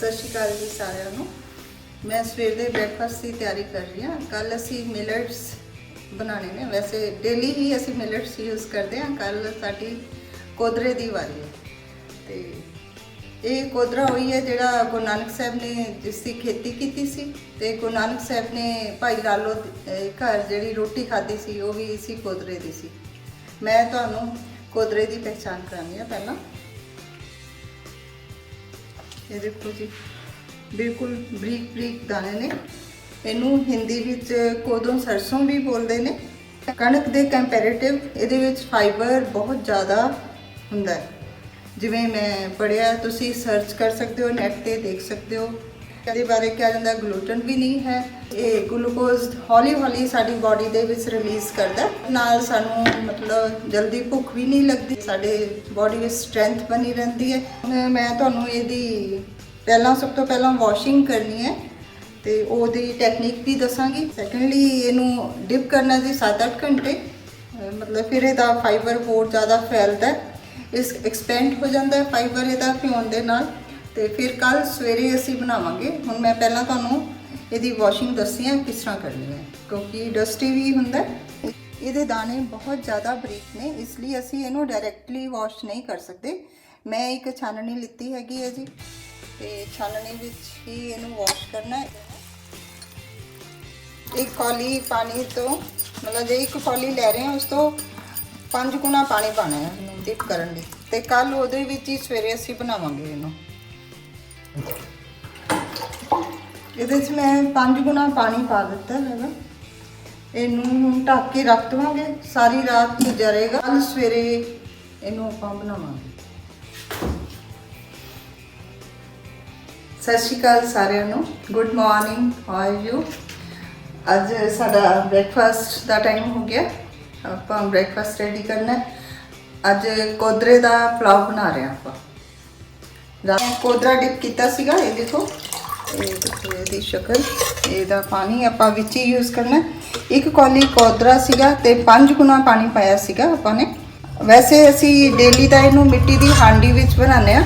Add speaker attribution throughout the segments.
Speaker 1: सत श्री अकाल जी सारिਆਂ ਨੂੰ। मैं सवेर ਦੇ ब्रेकफास्ट की तैयारी कर रही हाँ। कल असी मिलट्स बनाने ने, वैसे डेली ही असी मिलट्स यूज़ करते हैं। कल साडी कोदरे की वारी है तो ये कोदरा वही है जिहड़ा गुरु नानक साहब ने जिसकी खेती की सी ते गुरु नानक साहब ने भाई लालो घर जिहड़ी रोटी खाधी सी वो भी इसी कोदरे की सी। मैं तुहानूं कोदरे की पहचान करानी है। पहला ये देखो जी, बिल्कुल बरीक बरीक दाने ने। इनू हिंदी विच कोदों सरसों भी बोलते हैं। कणक के कंपैरेटिव ये फाइबर बहुत ज़्यादा हुंदा है। जिवें मैं पढ़िया, तुसी सर्च कर सकते हो, नैट ते देख सकते हो। इसके बारे क्या जाता, ग्लूटन भी नहीं है। ये ग्लूकोज हौली हौली साडी बॉडी दे विच रिलीज़ करदा, नाल सानू मतलब जल्दी भुख भी नहीं लगती, साडे बॉडी विच स्ट्रेंथ बनी रहती है। मैं तुहानू इहदी पहला सब तो पहला वॉशिंग करनी है तो ओहदी टैक्नीक भी दसांगी। सैकेंडली इनू डिप करना जी 7-8 घंटे, मतलब फिर इहदा फाइबर बहुत ज़्यादा फैलता है, इस एक्सपेंड हो जाता है फाइबर इहदा पिउण दे नाल। तो फिर कल सवेरे असी बनावांगे। हुण मैं पहला तुहानू इहदी वॉशिंग दस्सी है किस तरह करनी है, क्योंकि डस्टी भी हुंदा है। इहदे दाने बहुत ज़्यादा बरीक ने, इसलिए असी इहनू डायरैक्टली वॉश नहीं कर सकते। मैं एक छाननी लिੱਤੀ हैगी है जी, तो छाननी विच ही इहनू वॉश करना है। एक कौली पानी तो मतलब जो एक कौली लै रहे हैं उस तो 5 गुना पानी पाना है इहनू डिप करन लई। ते कल उहदे विच ही सवेरे असीं बनावांगे इहनू। इहदे च मैं 5 गुना पानी पा दिता है। इहनू ढक के रख देवांगे, सारी रात भुज्जा रहेगा। कल सवेरे इहनू आपां बनावांगे। सत श्री अकाल सारिਆਂ ਨੂੰ, good morning, how are you. अज साडा ब्रेकफास्ट का टाइम हो गया, आपां ब्रेकफास्ट रेडी करना है। अज कोदरे का पुलाव बना रहे हैं आपां। कोदरा डिप किया सीगा, ये देखो ये शक्ल, ये पानी आपां विच ही यूज़ करना है। एक कौली कोदरा सीगा ते 5 गुना पानी पाया सीगा आपां ने। वैसे असी डेली का इनू मिट्टी की हांडी विच बनाने आ,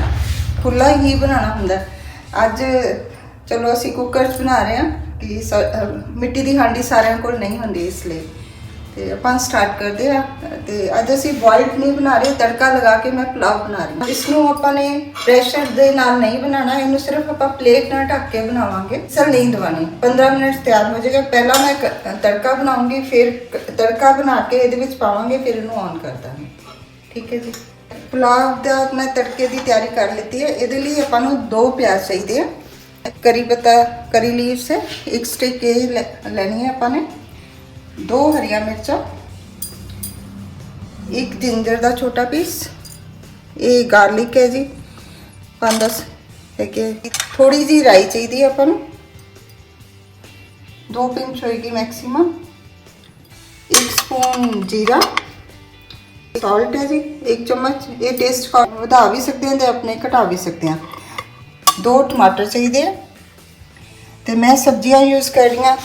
Speaker 1: खुला ही बनाना हुंदा। अज चलो असी कुकर च बना रहे हैं कि मिट्टी की हांडी सारिਆਂ कोल नहीं होंदी, इसलिए तो अपन स्टार्ट करते हैं। तो अज असी बॉइल्ड नहीं बना रहे, तड़का लगा के मैं पुलाव बना रही हूँ। इसनों अपने प्रेशर दे नाल नहीं बनाना, इनू सिर्फ आप प्लेट नाल ढक के बनावांगे, सल नहीं दवानी। 15 मिनट तैयार हो जाएगा। पहला मैं तड़का बनाऊंगी, फिर तड़का बना के इहदे विच पावांगे, फिर इनू ऑन कर देंगे। ठीक है जी। पुलाव का मैं तड़के की तैयारी कर ली है। ये लिए अपन 2 प्याज चाहिए, करी पत्ता करी लीव्स है, एक स्टिक ये लेनी है अपने, 2 हरिया मिर्चा, एक जिंजर का छोटा पीस, ये गार्लिक है जी 5-10 है। थोड़ी जी राई चाहिए अपन, 2 पिंच होएगी मैक्सिमम, 1 स्पून जीरा, सॉल्ट है जी 1 चम्मच। ये टेस्ट बढ़ा भी सकते हैं तो अपने घटा भी सकते हैं। 2 टमाटर चाहिए तो मैं सब्जियां यूज़ कर रही हूँ।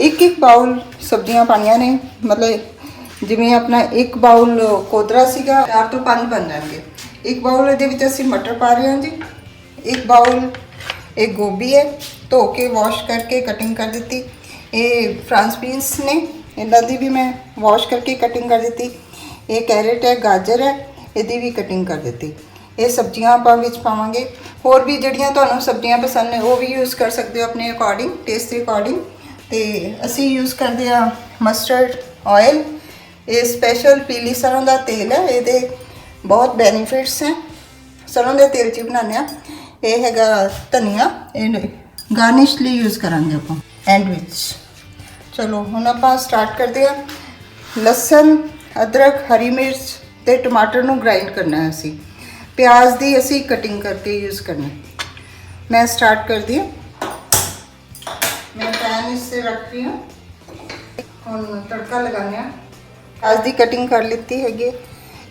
Speaker 1: एक बाउल सब्जियां पानिया ने, मतलब जिमें अपना 1 बाउल कोदरा सीगा, 4 तो 5 बन जाएंगे। 1 बाउल ये असी मटर पा रहे हैं जी। 1 बाउल एक गोभी है, धो के वॉश करके कटिंग कर दी। ये फ्रांस बीन्स ने, इन्हों की भी मैं वॉश करके कटिंग कर दी। ये कैरेट है, गाजर है, इहदी भी कटिंग कर दी। ये सब्जियां आपां विच पावांगे। होर भी जिहड़ियां तुहानूं सब्जियां पसंद ने वो भी यूज़ कर सकते हो अपने अकॉर्डिंग, टेस्ट के अकॉर्डिंग। तो असी यूज़ करते हैं मस्टर्ड ऑयल। ये स्पैशल पीली सरों का तेल है, ये बहुत बेनीफिट्स हैं। सरों के तेल च बनाने। ये हैगा धनिया, गार्निश लिए यूज़ करांगे आपां एंड विच। चलो हुण आपां स्टार्ट करते हैं। लसन, अदरक, हरी मिर्च ते टमाटर नूं ग्राइंड करना है। असी प्याज की असी कटिंग करके यूज़ करना। मैं स्टार्ट कर दी, मैं पैन इससे रख रही हूँ। हुण तड़का लगाने। प्याज की कटिंग कर ली हैगी।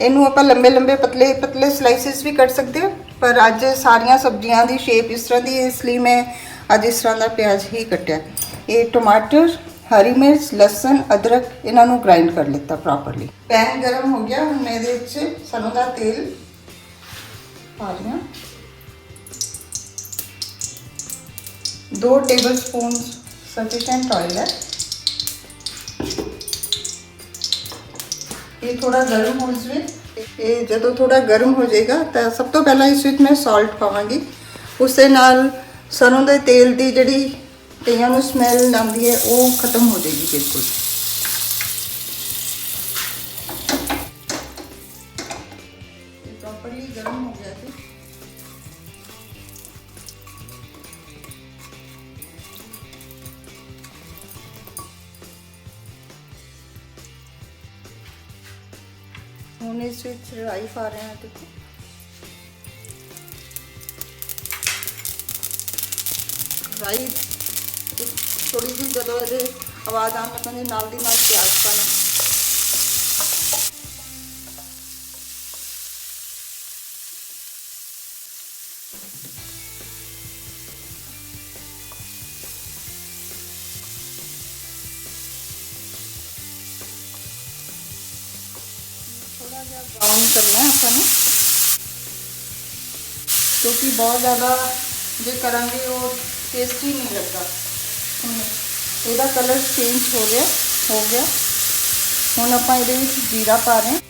Speaker 1: इनू आप लंबे लंबे पतले पतले स्लाइसिस भी कर सकते हो, पर अज सारिया सब्जियां की शेप इस तरह की, इसलिए मैं अज इस तरह का प्याज ही कटिया। ये टमाटर, हरी मिर्च, लसन, अदरक इन्हों ग्राइंड कर लिता प्रॉपरली। पैन गर्म हो गया, हम ये सरों का तेल पा लिया। 2 टेबलस्पून सफिशेंट ऑयल है। ये थोड़ा गर्म हो जाए, ये जो थोड़ा गर्म हो जाएगा तो सब तो पहला इस विच मैं सॉल्ट पावांगी। उससे नाल सरों के तेल की जिहड़ी कईयां नूं स्मैल आती है वो खत्म हो जाएगी बिल्कुल। प्रॉपरली गर्म हो गया जी। हुण इस विच राई पा रहे हैं। देखो राई थोड़ी जी जो ये आवाज़ आने लगती नाल दी नाल प्याज पाने। थोड़ा जिहा ब्राउन करना है अपन ने, क्योंकि बहुत ज़्यादा जो करांगे वो टेस्टी नहीं लगता। ਇਹਦਾ कलर चेंज हो गया। ਹੁਣ ਆਪਾਂ ਇਹਦੇ ਵਿੱਚ जीरा पा रहे हैं।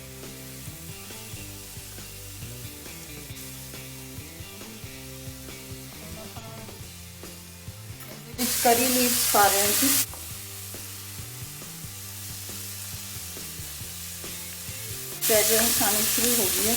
Speaker 1: करी लीव्स पा रहे हैं जी। फ्रेगरेंस आनी शुरू हो गई है।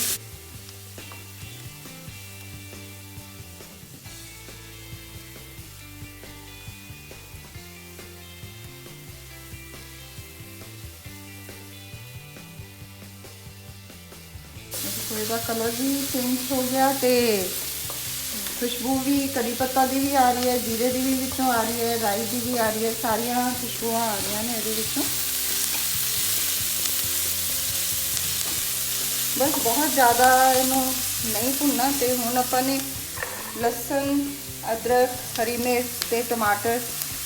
Speaker 1: इसका कलर भी चेंज हो गया तो खुशबू भी करी पत्ता की भी आ रही है, जीरे की भी विचों आ रही है, राई की भी आ रही है, सारिया खुशबू आ रही ने ये विचों। बस बहुत ज़्यादा इनू नहीं भुनना। तो हुण अपने लसन, अदरक, हरी मिर्च ते टमाटर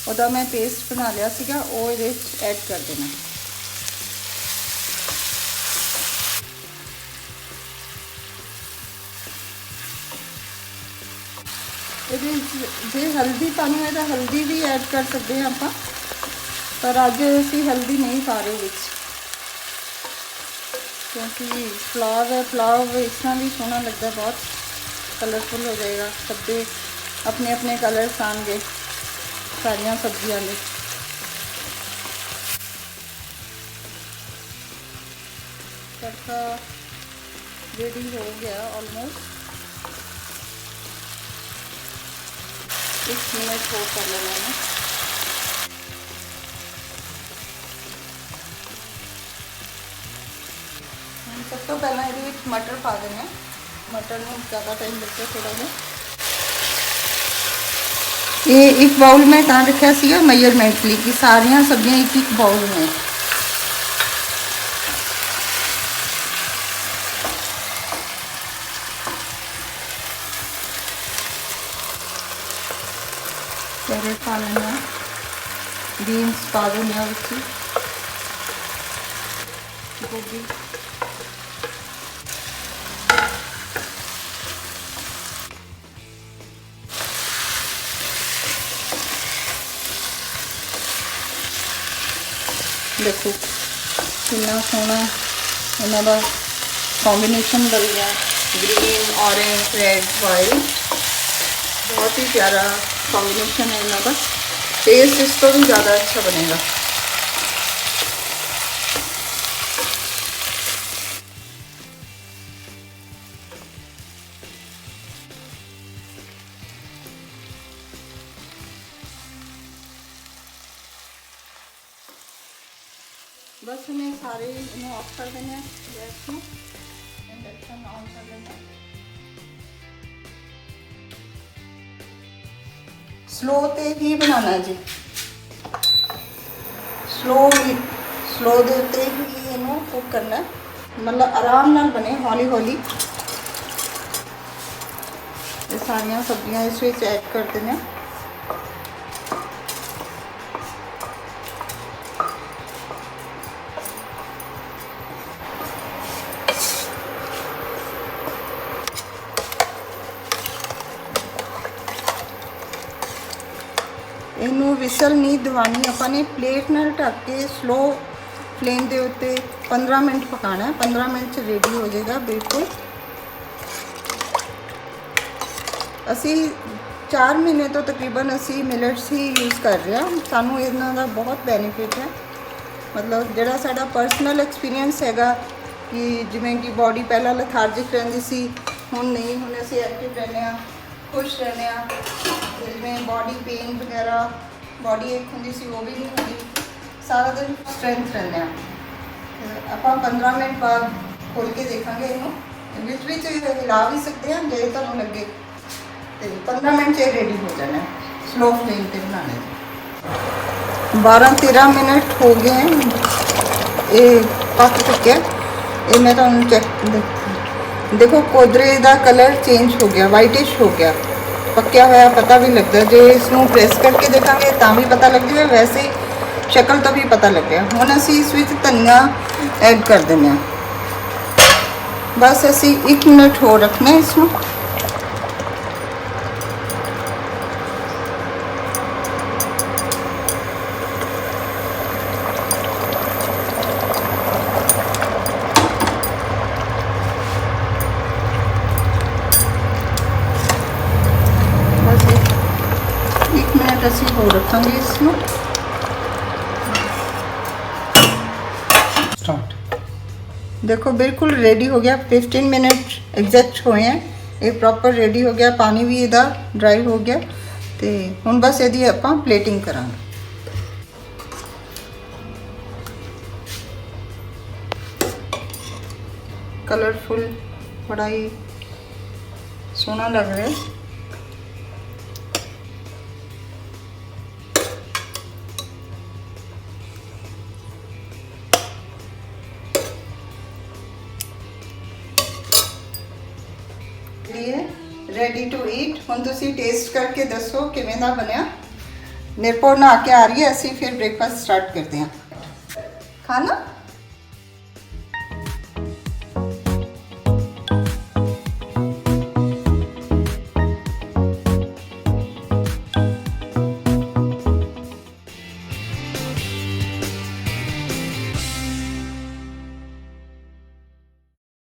Speaker 1: उहदा मैं पेस्ट बना लिया सीगा, वो इहदे विच ऐड कर देना। जे हल्दी पानी है तो हल्दी भी ऐड कर सकते हैं आप, पर अज असी हल्दी नहीं पा रहे विच, क्योंकि पुलाव है। पुलाव इस तरह भी सोहना लगता, बहुत कलरफुल हो जाएगा। सबके अपने अपने कलर्स आएंगे सारिया सब्जियों के। तड़का रेडी हो गया ऑलमोस्ट। 1 मिनट हो कर लेना है। सब तो पहला ये मटर पा देना। मटर में ज़्यादा टाइम लगता थोड़ा सा। ये एक बाउल में कहाँ रखा सीगा मेजरमेंट ली कि सारिया सब्जियां एक बाउल में। कैरेट पा लेना, बीन्स पा देना, गोभी, देखो कितना सोहना इन्हों का कॉम्बिनेशन बन गया। ग्रीन, ऑरेंज, रेड, वाइट, बहुत ही प्यारा कॉम्बिनेशन है इन्हों का। टेस्ट इस तो भी ज़्यादा अच्छा बनेगा। बस इन्हें सारे इन्हें ऑफ कर देने गैस को, इंडक्शन ऑन कर लेना। स्लो ते ही बनाना जी, स्लो दे उत्ते ही इन्हों कुक करना है, मतलब आराम नाल बने, हौली हौली। ये सारिया सब्जियां इस विच ऐड कर देने। ਇਹਨੂੰ ਵਿਸਲ ਨਹੀਂ ਦਵਾਨੀ, ਆਪਾਂ ਨੇ ਪਲੇਟ ਨਾਲ ਢੱਕ ਕੇ ਸਲੋ ਫਲੇਮ ਦੇ ਉੱਤੇ 15 ਮਿੰਟ ਪਕਾਣਾ ਹੈ। 15 ਮਿੰਟ 'ਚ ਰੈਡੀ ਹੋ ਜਾਏਗਾ ਬਿਲਕੁਲ। ਅਸੀਂ 4 ਮਹੀਨੇ ਤੋਂ ਤਕਰੀਬਨ ਅਸੀਂ ਮਿਲਟਸ ਹੀ ਯੂਜ਼ ਕਰ ਰਹੇ ਹਾਂ। ਸਾਨੂੰ ਇਹਨਾਂ ਦਾ ਬਹੁਤ ਬੈਨੀਫਿਟ ਹੈ। ਮਤਲਬ ਜਿਹੜਾ ਸਾਡਾ ਪਰਸਨਲ ਐਕਸਪੀਰੀਅੰਸ ਹੈਗਾ ਕਿ ਜਿਵੇਂ ਕਿ ਬਾਡੀ ਪਹਿਲਾਂ ਲਥਾਰਜਿਕ ਰਹਿੰਦੀ ਸੀ, ਹੁਣ ਨਹੀਂ, ਹੁਣ ਅਸੀਂ ਐਕਟਿਵ ਰਹਿੰਦੇ ਹਾਂ, ਖੁਸ਼ ਰਹਿੰਦੇ ਹਾਂ। ਜਿਵੇਂ ਬਾਡੀ ਪੇਨ ਵਗੈਰਾ, ਬਾਡੀ ਇੱਕ ਹੁੰਦੀ ਸੀ ਉਹ ਵੀ ਨਹੀਂ ਹੁੰਦੀ, ਸਾਰਾ ਦਿਨ ਸਟਰੈਂਥ ਰਹਿੰਦੇ ਹਾਂ। ਆਪਾਂ 15 ਮਿੰਟ ਬਾਅਦ ਖੋਲ੍ਹ ਕੇ ਦੇਖਾਂਗੇ ਇਹਨੂੰ, ਵਿੱਚ ਹਿਲਾ ਵੀ ਸਕਦੇ ਹਾਂ ਜੇ ਤੁਹਾਨੂੰ ਲੱਗੇ। ਤੇ 15 ਮਿੰਟ 'ਚ ਰੈਡੀ ਹੋ ਜਾਣਾ, ਸਲੋ ਫਲੇਮ ਤੇ ਬਣਾਉਣਾ ਹੈ। 12-13 ਮਿੰਟ ਹੋ ਗਏ हैं, ਇਹ ਪੱਕ ਚੁੱਕਿਆ। ਇਹ ਮੈਂ ਤੁਹਾਨੂੰ ਚੈੱਕ ਦੇਖੋ, ਕੋਦਰੇ ਦਾ ਕਲਰ ਚੇਂਜ ਹੋ ਗਿਆ, ਵਾਈਟਿਸ਼ ਹੋ ਗਿਆ, ਪੱਕਿਆ ਹੋਇਆ ਪਤਾ ਵੀ ਲੱਗਦਾ। ਜੇ ਇਸ ਨੂੰ ਪ੍ਰੈਸ ਕਰਕੇ ਦੇਖਾਂਗੇ ਤਾਂ ਵੀ ਪਤਾ ਲੱਗ ਜਾਵੇ, ਵੈਸੇ ਸ਼ਕਲ ਤੋਂ ਵੀ ਪਤਾ ਲੱਗਿਆ। ਹੁਣ ਅਸੀਂ ਇਸ ਵਿੱਚ ਧਨੀਆ ਐਡ ਕਰ ਦਿੰਦੇ ਹਾਂ। ਬਸ ਅਸੀਂ 1 ਮਿੰਟ ਹੋਰ ਰੱਖਣਾ ਇਸ ਨੂੰ। ਅਸੀਂ ਹੋਰ ਰੱਖਾਂਗੇ ਇਸ ਨੂੰ। स्टार्ट। देखो बिल्कुल रेडी हो गया, 15 मिनट एग्जैक्ट होए हैं, ये प्रॉपर रेडी हो गया, पानी भी ਇਹਦਾ ਡਰਾਈ ਹੋ ਗਿਆ। ਤੇ ਹੁਣ ਬਸ ਇਹਦੀ ਆਪਾਂ ਪਲੇਟਿੰਗ ਕਰਾਂਗੇ। कलरफुल बड़ा ही सोहना लग रहा है। Ready to eat. ਹੁਣ ਤੁਸੀਂ ਟੇਸਟ ਕਰਕੇ ਦੱਸੋ ਕਿਵੇਂ ਦਾ ਬਣਿਆ। ਮੇਰੇ ਕੋਲ ਨਹਾ ਕੇ ਆ ਰਹੀ ਹੈ, ਅਸੀਂ ਫਿਰ ਬ੍ਰੇਕਫਾਸਟ ਸਟਾਰਟ ਕਰਦੇ ਹਾਂ। ਖਾਣਾ